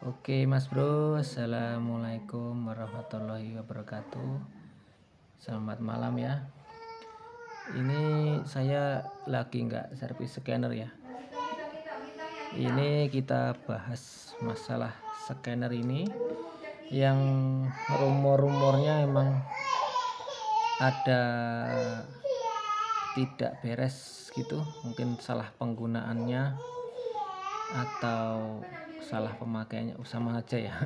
Oke Mas Bro, Assalamualaikum warahmatullahi wabarakatuh. Selamat malam ya. Ini saya lagi nggak servis scanner ya. Ini kita bahas masalah scanner ini yang rumor-rumornya emang ada tidak beres gitu, mungkin salah penggunaannya atau salah pemakaiannya, sama aja ya.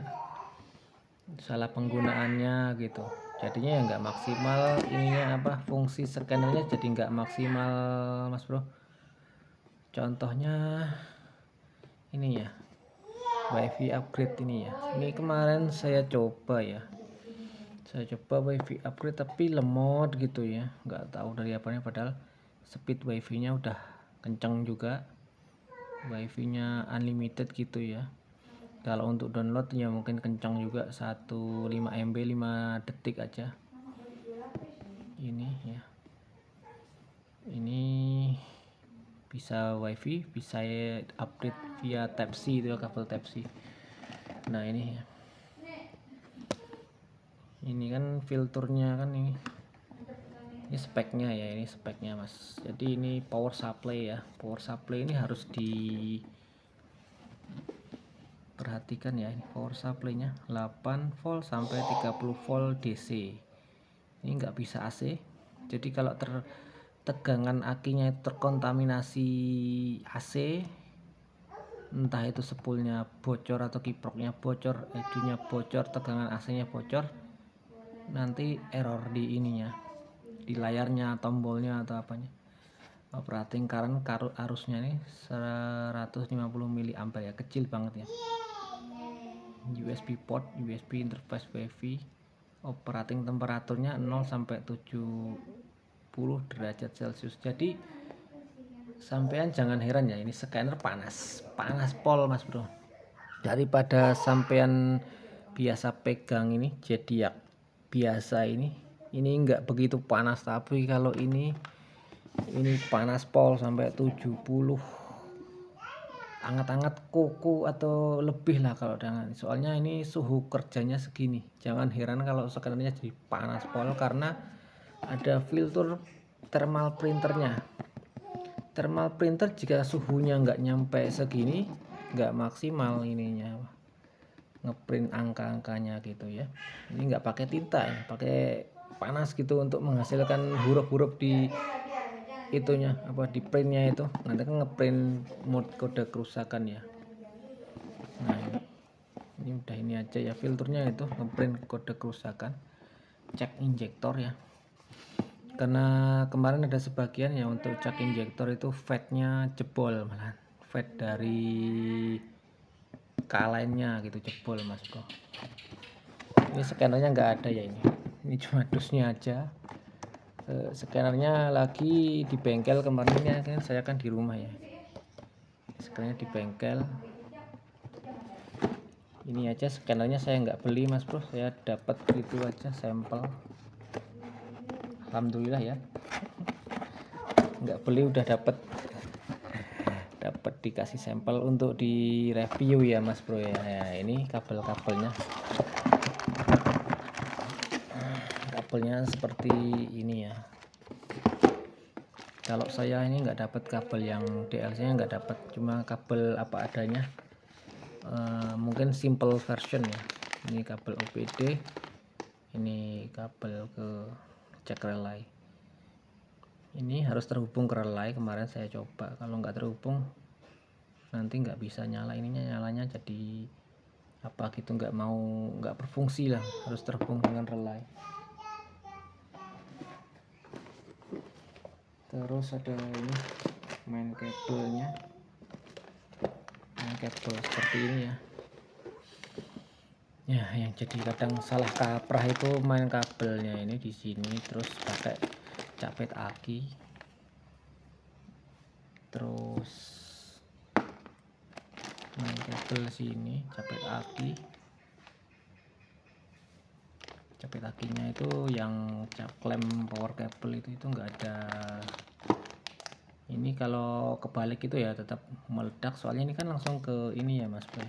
Salah penggunaannya gitu, jadinya ya nggak maksimal ininya, fungsi scannernya jadi nggak maksimal Mas Bro. Contohnya ini ya, WiFi upgrade ini ya. Ini kemarin saya coba WiFi upgrade tapi lemot gitu ya, nggak tahu dari apanya, padahal speed WiFi nya udah kenceng juga, WiFi nya unlimited gitu ya. Kalau untuk download ya mungkin kencang juga, 15 MB 5 detik aja. Ini ya, ini bisa WiFi, bisa update via Type-C itu, kabel Type-C. Nah ini kan filternya kan, ini speknya ya, ini speknya Mas. Jadi ini power supply ya, power supply ini harus perhatikan ya. Ini power supply-nya 8 volt sampai 30 volt DC. Ini nggak bisa AC. Jadi kalau tegangan akinya terkontaminasi AC, entah itu spoolnya bocor atau kiproknya bocor, edunya bocor, tegangan AC-nya bocor, nanti error di ininya, di layarnya, tombolnya atau apanya. Operating current arusnya nih 150 mA ya, kecil banget ya. USB port, USB interface WiFi, operating temperaturnya 0 sampai 70 derajat Celcius. Jadi sampean jangan heran ya, ini scanner panas pol Mas Bro. Daripada sampean biasa pegang ini Zodiac biasa, ini enggak begitu panas, tapi kalau ini panas pol sampai 70, anget-anget kuku atau lebih lah kalau dengan, soalnya ini suhu kerjanya segini. Jangan heran kalau scannernya jadi panas pol, karena ada filter thermal printernya. Thermal printer jika suhunya nggak nyampe segini, nggak maksimal ininya ngeprint angka-angkanya gitu ya. Ini nggak pakai tinta ya, pakai panas gitu untuk menghasilkan huruf-huruf di itunya, di printnya itu. Nanti kan ngeprint mode kode kerusakan ya. Nah ini udah ini aja ya, filternya itu ngeprint kode kerusakan. Cek injektor ya, karena kemarin ada sebagian ya untuk cak injektor itu fatnya jebol, malah fat dari kalainnya gitu jebol Mas Bro. Ini scannernya nggak ada ya, ini cuma dusnya aja. Scannernya lagi di bengkel kemarin, ini kan saya kan di rumah ya, scannernya di bengkel. Ini aja scannernya saya nggak beli Mas Bro, saya dapat gitu aja sampel. Alhamdulillah ya, nggak beli udah dapat dikasih sampel untuk di review ya Mas Bro ya. Nah, ini kabelnya seperti ini ya. Kalau saya ini nggak dapat kabel yang DLC nya, nggak dapat, cuma kabel apa adanya. Mungkin simple version ya. Ini kabel OPD, ini kabel ke cek relay. Ini harus terhubung ke relay, kemarin saya coba, kalau nggak terhubung nanti nggak bisa nyala, ininya nyalanya jadi apa gitu, nggak berfungsi lah, harus terhubung dengan relay. Terus ada ini main kabelnya, kabel seperti ini ya. Ya yang jadi kadang salah kaprah itu main kabelnya ini di sini, terus pakai capit aki, terus main kabel sini capit aki. Capit akinya itu yang klem power cable itu nggak ada. Ini kalau kebalik itu ya tetap meledak, soalnya ini kan langsung ke ini ya Mas Bro.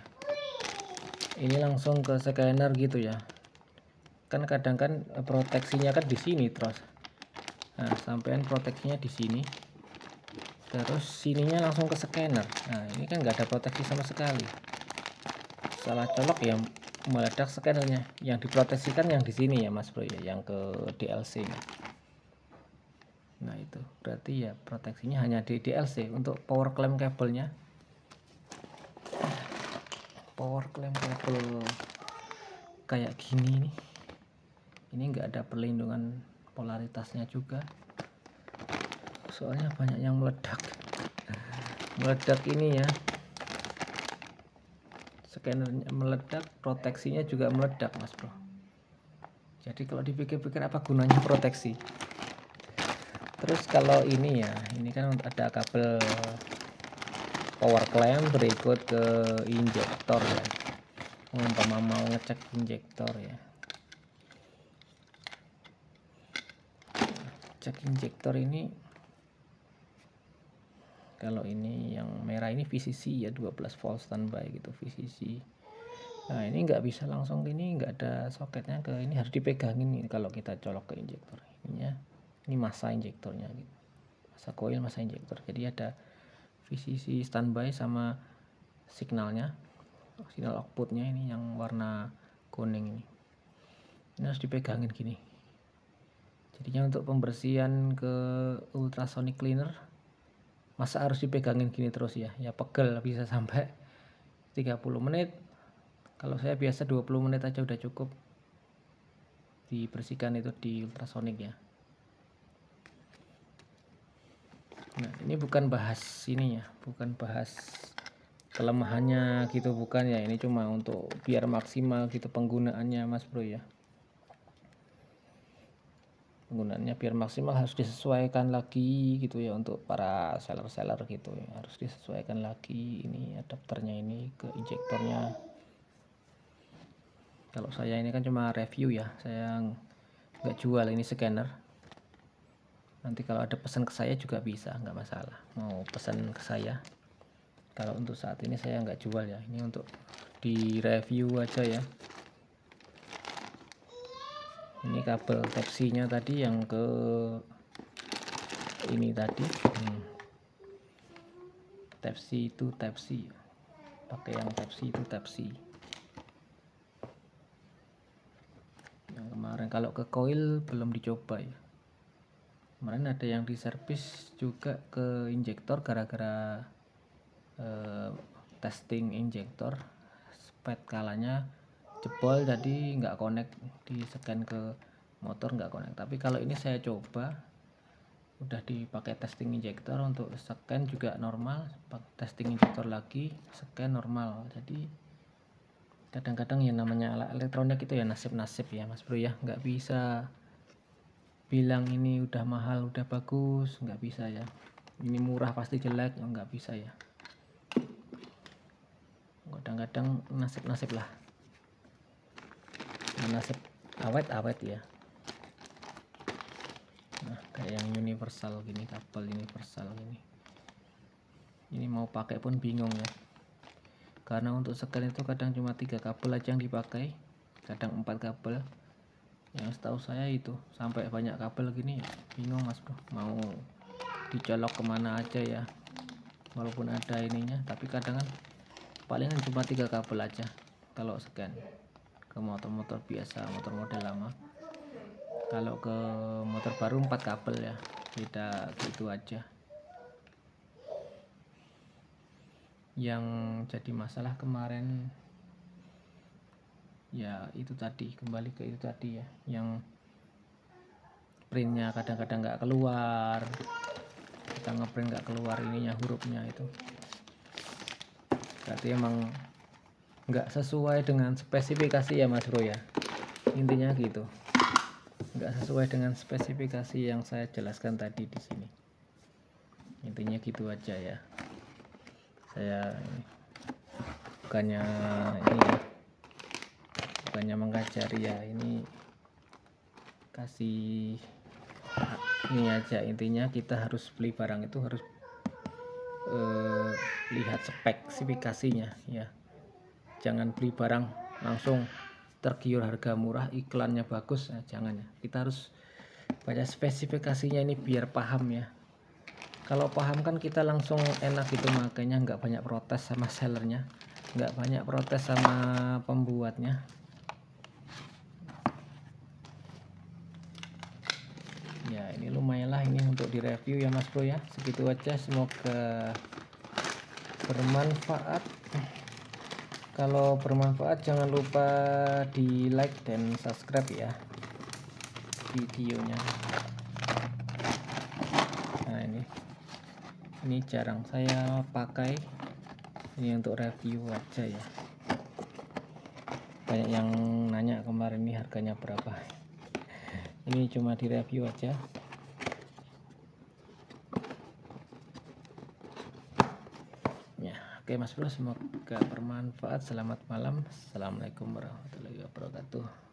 ini langsung ke scanner gitu ya. Kan kadang kan proteksinya kan di sini terus. Nah, sampean proteksinya di sini. Terus sininya langsung ke scanner. Nah, ini kan nggak ada proteksi sama sekali. Salah colok ya meledak scannernya. Yang diproteksikan yang di sini ya Mas Bro ya, yang ke DLC nya. Nah, itu berarti ya proteksinya hanya di DLC. Untuk power clamp kabelnya, power clamp kabel kayak gini nih, ini enggak ada perlindungan polaritasnya juga, soalnya banyak yang meledak ini ya, scannernya meledak, proteksinya juga meledak Mas Bro. Jadi kalau dipikir-pikir apa gunanya proteksi. Terus kalau ini ya, ini kan ada kabel power clamp berikut ke injektor ya, umpama mau ngecek injektor ya, cek injektor ini. Kalau ini yang merah ini VCC ya, 12 volt standby gitu VCC. Nah, ini nggak bisa langsung, ini nggak ada soketnya ke ini, harus dipegangin nih kalau kita colok ke injektor ini ya. Ini masa injektornya gitu, masa koil, masa injektor. Jadi ada VCC standby sama signalnya, signal outputnya ini yang warna kuning ini harus dipegangin gini. Jadinya untuk pembersihan ke ultrasonic cleaner, masa harus dipegangin gini terus ya, ya pegel, bisa sampai 30 menit. Kalau saya biasa 20 menit aja udah cukup dibersihkan itu di ultrasonic ya. Nah, ini bukan bahas ini ya, bukan bahas kelemahannya gitu, bukan ya. Ini cuma untuk biar maksimal gitu penggunaannya Mas Bro ya. Penggunaannya biar maksimal harus disesuaikan lagi gitu ya, untuk para seller gitu ya, harus disesuaikan lagi ini adapternya ini ke injektornya. Kalau saya ini kan cuma review ya, saya nggak jual ini scanner. Nanti kalau ada pesan ke saya juga bisa, nggak masalah, mau pesan ke saya. Kalau untuk saat ini saya nggak jual ya, ini untuk di review aja ya. Ini kabel Type-C nya tadi yang ke ini tadi, Type-C itu Type-C, pakai yang Type-C itu Type-C. Yang kemarin kalau ke coil belum dicoba ya. Kemarin ada yang diservis juga ke injektor gara-gara testing injektor, spet kalanya jebol, jadi nggak connect, di scan ke motor nggak connect. Tapi kalau ini saya coba udah dipakai testing injektor, untuk scan juga normal, testing injektor lagi scan normal. Jadi kadang-kadang ya namanya alat elektronik itu ya nasib-nasib ya Mas Bro ya, nggak bisa bilang ini udah mahal udah bagus, nggak bisa ya. Ini murah pasti jelek, nggak bisa ya. Kadang-kadang nasib-nasib lah, nasib awet-awet ya. Nah, kayak yang universal gini, kabel universal ini mau pakai pun bingung ya, karena untuk scan itu kadang cuma 3 kabel aja yang dipakai, kadang 4 kabel. Yang setahu saya itu sampai banyak kabel gini, bingung Mas Bro, mau dicolok kemana aja ya, walaupun ada ininya, tapi kadang kan palingan cuma 3 kabel aja kalau scan ke motor-motor biasa, motor model lama. Kalau ke motor baru 4 kabel ya, beda gitu aja. Yang jadi masalah kemarin ya itu tadi, kembali ke itu tadi ya, yang printnya kadang-kadang nggak keluar, kita ngeprint nggak keluar ininya, hurufnya itu berarti emang nggak sesuai dengan spesifikasi ya Mas Bro ya, intinya gitu, nggak sesuai dengan spesifikasi yang saya jelaskan tadi di sini, intinya gitu aja ya. Saya bukannya ini ya, bukannya mengajari ya, ini kasih ini aja, intinya kita harus beli barang itu harus lihat spesifikasinya ya, jangan beli barang langsung tergiur harga murah, iklannya bagus. Nah, jangan ya, kita harus baca spesifikasinya ini biar paham ya. Kalau paham kan kita langsung enak gitu, makanya nggak banyak protes sama sellernya, nggak banyak protes sama pembuatnya. Ya ini lumayan lah ini untuk direview ya Mas Bro ya. Segitu aja, semoga bermanfaat. Kalau bermanfaat jangan lupa di like dan subscribe ya videonya. Nah ini jarang saya pakai, ini untuk review aja ya. Banyak yang nanya kemarin ini harganya berapa, ini cuma di review aja. Ya oke Mas Bro, semoga bermanfaat. Selamat malam, assalamualaikum warahmatullahi wabarakatuh.